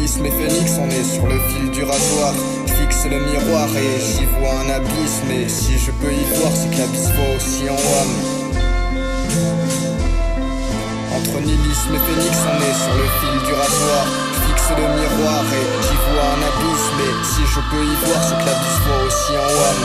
nihilisme et phénix, on est sur le fil du rasoir. Je fixe le miroir et j'y vois un abysse, mais si je peux y voir, c'est que l'abysse voit aussi en WAM. Entre nihilisme et phénix, on est sur le fil du rasoir. Je fixe le miroir et j'y vois un abysse, mais si je peux y voir, c'est que l'abysse voit aussi en WAM.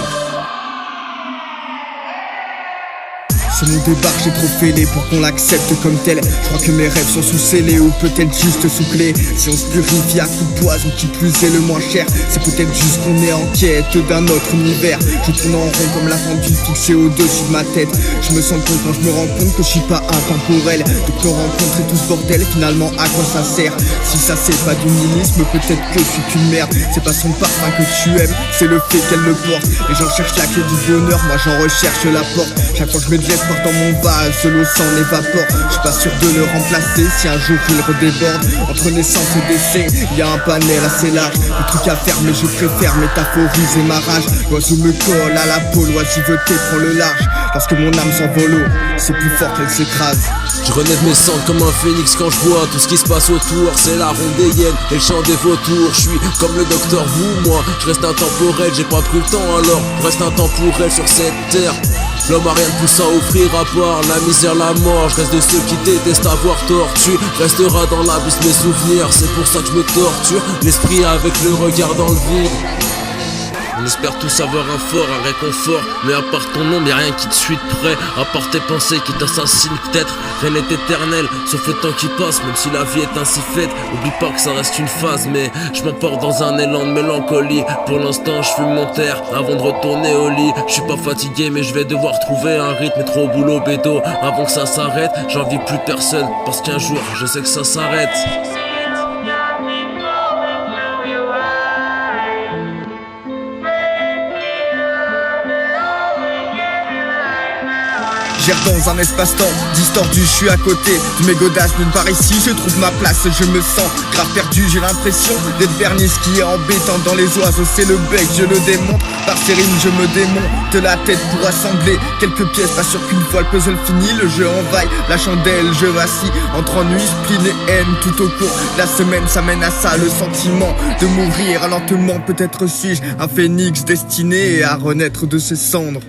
Ce monde débarque, j'ai trop fêlé pour qu'on l'accepte comme tel. Je crois que mes rêves sont sous-scellés ou peut-être juste sous clé. Si on se purifie à coups de poison, qui plus est le moins cher, c'est peut-être juste qu'on est en quête d'un autre univers. Je tourne en rond comme la pendule fixée au-dessus de ma tête. Je me sens con quand je me rends compte que je suis pas intemporel. Donc nos rencontres et tout ce bordel, finalement à quoi ça sert? Si ça c'est pas du nihilisme, peut-être que je suis qu'une merde. C'est pas son parfum que tu aimes, c'est le fait qu'elle le porte. Les gens cherchent la clé du bonheur, moi j'en recherche la porte. Chaque fois que je mets de l'espoir dans mon vase, l'eau s'en évapore. Je suis pas sûr de le remplacer si un jour il redéborde. Entre naissance et décès, y a un panel assez large de trucs à faire, mais je préfère métaphoriser ma rage. L'oiseau me colle à la peau, l'oisiveté prend le large. Lorsque mon âme s'envole, c'est plus fort qu'elle s'écrase. Je relève mes cendres comme un phénix quand je vois tout ce qui se passe autour. C'est la ronde des hyènes et le chant des vautours. Je suis comme le docteur vous, moi je reste intemporel. J'ai pas pris le temps alors, je reste intemporel sur cette terre. L'homme a rien de plus à offrir à part la misère, la mort. Je reste de ceux qui détestent avoir tort. Tu resteras dans l'abysse mes souvenirs. C'est pour ça que je me torture l'esprit avec le regard dans le vide. On espère tous avoir un fort, un réconfort. Mais à part ton nom, y'a rien qui te suit de près. À part tes pensées qui t'assassinent peut-être. Rien n'est éternel, sauf le temps qui passe. Même si la vie est ainsi faite, oublie pas que ça reste une phase. Mais je m'emporte dans un élan de mélancolie. Pour l'instant je fume mon terre avant de retourner au lit. Je suis pas fatigué mais je vais devoir trouver un rythme. Et trop au boulot bédo, avant que ça s'arrête. J'envie plus personne, parce qu'un jour je sais que ça s'arrête. J'erre dans un espace-temps distordu, je suis à côté du mégot d'as d'une part ici, je trouve ma place, je me sens grave perdu, j'ai l'impression d'être vernis. Ce qui est embêtant dans les oiseaux, c'est le bec, je le démonte. Par ces rimes, je me démonte la tête pour assembler quelques pièces. Pas sûr qu'une fois le puzzle fini, le jeu envahit la chandelle. Je vacille entre ennui, spleen et haine tout au cours de la semaine. Ça mène à ça, le sentiment de mourir lentement. Peut-être suis-je un phénix destiné à renaître de ses cendres.